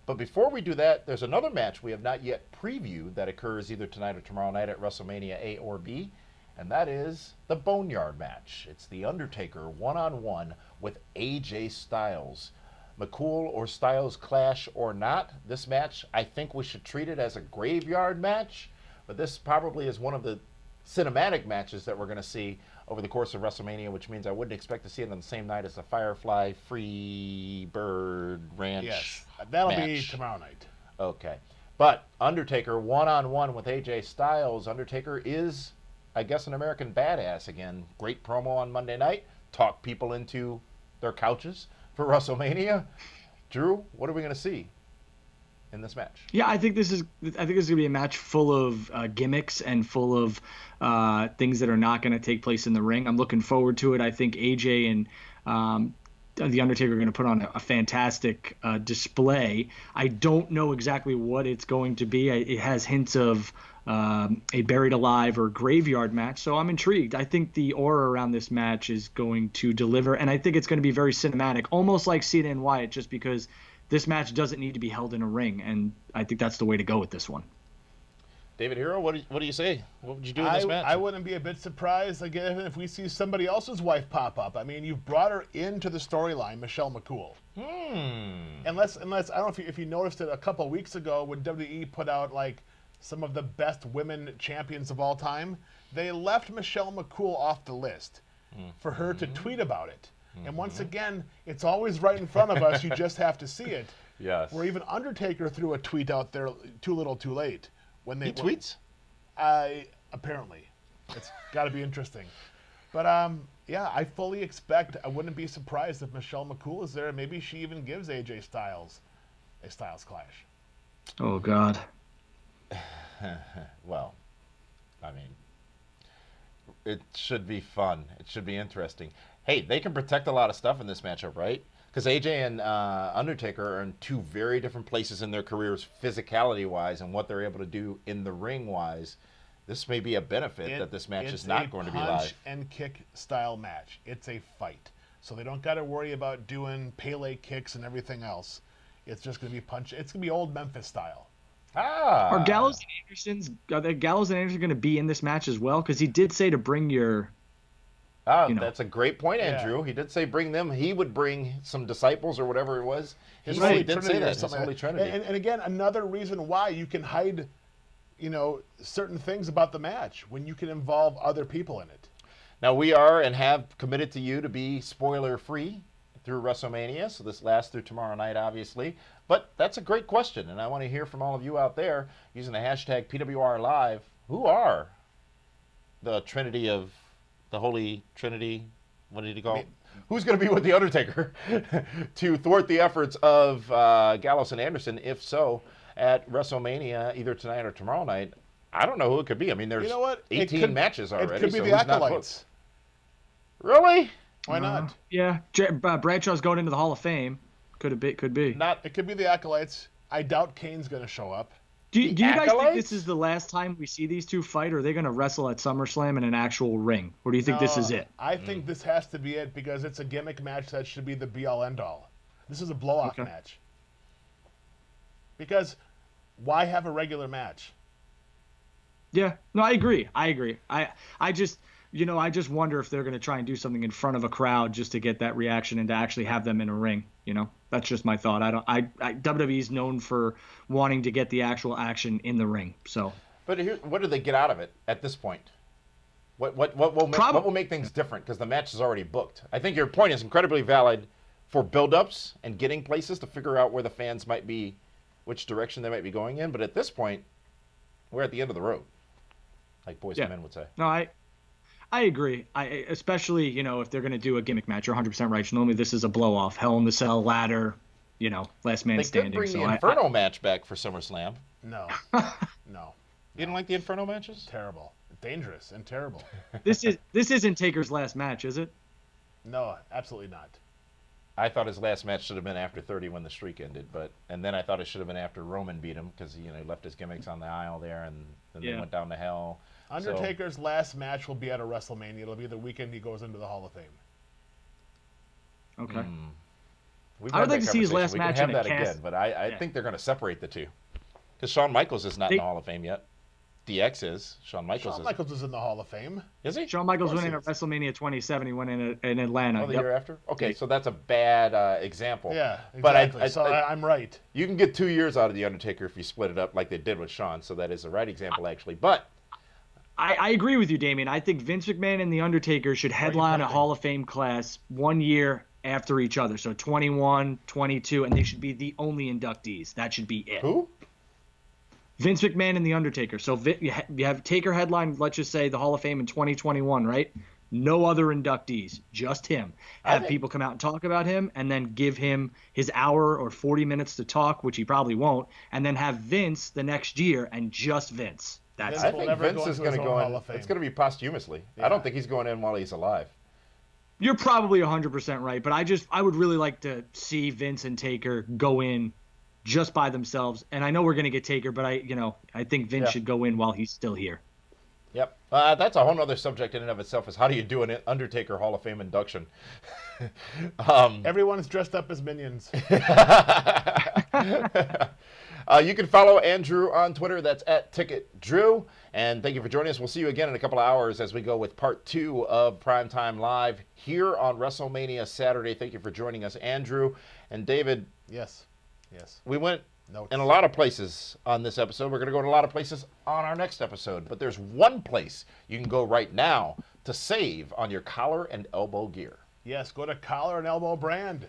But before we do that, there's another match we have not yet previewed that occurs either tonight or tomorrow night at WrestleMania A or B, and that is the Boneyard Match. It's the Undertaker one-on-one with AJ Styles. McCool or Styles clash or not, this match, I think we should treat it as a graveyard match, but this probably is one of the cinematic matches that we're going to see over the course of WrestleMania, which means I wouldn't expect to see it on the same night as the Firefly Free Bird Ranch. Yes, that'll match. be tomorrow night. Okay. But Undertaker one-on-one with AJ Styles. Undertaker is, I guess, an American badass again. Great promo on Monday night. Talk people into their couches for WrestleMania. Drew, what are we going to see in this match? Yeah, I think this is going to be a match full of gimmicks and full of things that are not going to take place in the ring. I'm looking forward to it. I think AJ and the Undertaker going to put on a fantastic display. I don't know exactly what it's going to be. It has hints of a buried alive or graveyard match, so I'm intrigued. I think the aura around this match is going to deliver, and I think it's going to be very cinematic, almost like Cena and Wyatt, just because this match doesn't need to be held in a ring, and I think that's the way to go with this one. David Hero, what do you say? What would you do in this match? I wouldn't be a bit surprised again if we see somebody else's wife pop up. I mean, you've brought her into the storyline, Michelle McCool. Unless I don't know if you noticed it a couple of weeks ago when WWE put out like some of the best women champions of all time, they left Michelle McCool off the list for her to tweet about it. And once again, it's always right in front of us. You just have to see it. Yes. Where even Undertaker threw a tweet out there too little too late. He tweets? Apparently. It's got to be interesting. But, yeah, I fully expect, I wouldn't be surprised if Michelle McCool is there. Maybe she even gives AJ Styles a Styles Clash. Oh, God. Well, I mean, it should be fun. It should be interesting. Hey, they can protect a lot of stuff in this matchup, right? Because AJ and Undertaker are in two very different places in their careers, physicality-wise, and what they're able to do in the ring-wise. This may be a benefit that this match is not going to be live. It's a punch and kick style match. It's a fight. So they don't got to worry about doing Pele kicks and everything else. It's just going to be punch. It's going to be old Memphis style. Are Gallows and Anderson going to be in this match as well? Because he did say to bring your... That's a great point, Andrew. Yeah. He did say bring them. He would bring some disciples or whatever it was. He did say that. His Holy Trinity. And again, another reason why you can hide, certain things about the match when you can involve other people in it. Now, we are and have committed to you to be spoiler-free through WrestleMania, so this lasts through tomorrow night, obviously. But that's a great question, and I want to hear from all of you out there using the hashtag PWRLive. Who are the Trinity of... the Holy Trinity, what did he call it? Who's going to be with The Undertaker to thwart the efforts of Gallows and Anderson, if so, at WrestleMania, either tonight or tomorrow night? I don't know who it could be. I mean, there's 18 matches already. It could be the Acolytes. Really? Why not? Yeah, Bradshaw's going into the Hall of Fame. Could be. It could be the Acolytes. I doubt Kane's going to show up. Do you guys think this is the last time we see these two fight, or are they going to wrestle at SummerSlam in an actual ring? Or do you think this is it? I think this has to be it because it's a gimmick match that should be the be-all, end-all. This is a blow-off match. Because why have a regular match? Yeah, no, I agree. I just wonder if they're going to try and do something in front of a crowd just to get that reaction and to actually have them in a ring. That's just my thought. WWE's known for wanting to get the actual action in the ring. So, but what do they get out of it at this point? What will make things different? Because the match is already booked. I think your point is incredibly valid for build-ups and getting places to figure out where the fans might be, which direction they might be going in. But at this point, we're at the end of the road, like Boys and Men would say. No, I agree. Especially, if they're going to do a gimmick match, you're 100% right. Normally this is a blow-off, Hell in the Cell, ladder, last man standing. They could bring the Inferno match back for SummerSlam. No. You didn't like the Inferno matches? Terrible. Dangerous and terrible. This isn't Taker's last match, is it? No, absolutely not. I thought his last match should have been after 30 when the streak ended, and then I thought it should have been after Roman beat him because he left his gimmicks on the aisle there, and then they went down to hell. Undertaker's last match will be at a WrestleMania. It'll be the weekend he goes into the Hall of Fame. Okay. I would like to see his last match in a cast. Again, but I think they're going to separate the two. Because Shawn Michaels is not in the Hall of Fame yet. DX is. Shawn Michaels is in the Hall of Fame. Is he? Shawn Michaels went in at WrestleMania 27. He went in Atlanta. Oh, the year after? Okay, so that's a bad example. Yeah, exactly. But I'm right. You can get 2 years out of The Undertaker if you split it up like they did with Shawn, so that is the right example, actually. But I agree with you, Damien. I think Vince McMahon and The Undertaker should headline a Hall of Fame class 1 year after each other. So 21, 22, and they should be the only inductees. That should be it. Who? Vince McMahon and The Undertaker. So you have Taker headline, let's just say, the Hall of Fame in 2021, right? No other inductees, just him. Have people come out and talk about him, and then give him his hour or 40 minutes to talk, which he probably won't, and then have Vince the next year and just Vince. I think Vince is going to go in. It's going to be posthumously. Yeah. I don't think he's going in while he's alive. You're probably 100% right, but I would really like to see Vince and Taker go in just by themselves. And I know we're going to get Taker, but I think Vince should go in while he's still here. Yep. That's a whole other subject in and of itself, is how do you do an Undertaker Hall of Fame induction? Everyone's dressed up as minions. You can follow Andrew on Twitter. That's at TicketDrew. And thank you for joining us. We'll see you again in a couple of hours as we go with part 2 of Primetime Live here on WrestleMania Saturday. Thank you for joining us, Andrew. And David. Yes. We went in a lot of places on this episode. We're going to go to a lot of places on our next episode. But there's one place you can go right now to save on your collar and elbow gear. Yes, go to Collar and Elbow Brand.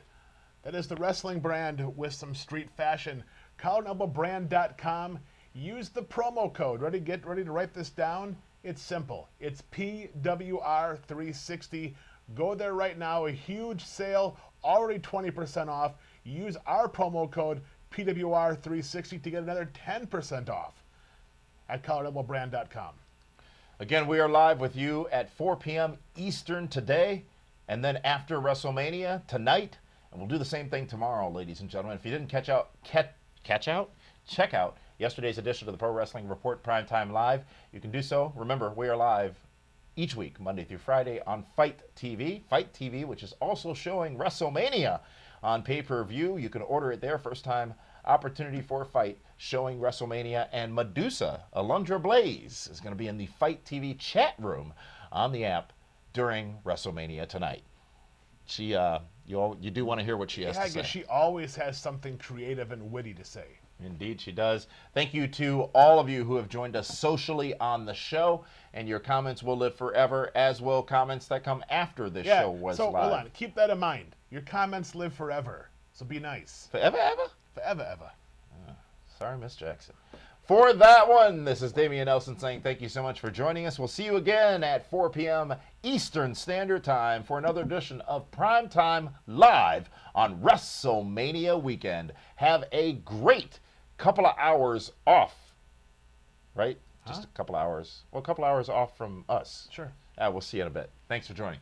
That is the wrestling brand with some street fashion. collarandelbowbrand.com. Use the promo code. Get ready to write this down. It's simple. It's PWR360. Go there right now. A huge sale, already 20% off. Use our promo code PWR360 to get another 10% off at collarandelbowbrand.com. Again, we are live with you at 4 p.m. Eastern today, and then after WrestleMania tonight. And we'll do the same thing tomorrow, ladies and gentlemen. If you didn't check out yesterday's edition of the Pro Wrestling Report Primetime Live, you can do so. Remember, we are live each week, Monday through Friday, on Fight TV. Fight TV, which is also showing WrestleMania on pay-per-view. You can order it there. First time opportunity for a fight showing WrestleMania. And Medusa, Alundra Blaze, is going to be in the Fight TV chat room on the app during WrestleMania tonight. She, you do want to hear what she has to say. I guess she always has something creative and witty to say. Indeed, she does. Thank you to all of you who have joined us socially on the show, and your comments will live forever, as will comments that come after this show was live. Hold on. Keep that in mind. Your comments live forever, so be nice. Forever, ever? Forever, ever. Sorry, Miss Jackson. For that one, this is Damian Nelson saying thank you so much for joining us. We'll see you again at 4 p.m. Eastern Standard Time for another edition of Primetime Live on WrestleMania weekend. Have a great couple of hours off, right? Just a couple of hours. Well, a couple of hours off from us. Sure. We'll see you in a bit. Thanks for joining.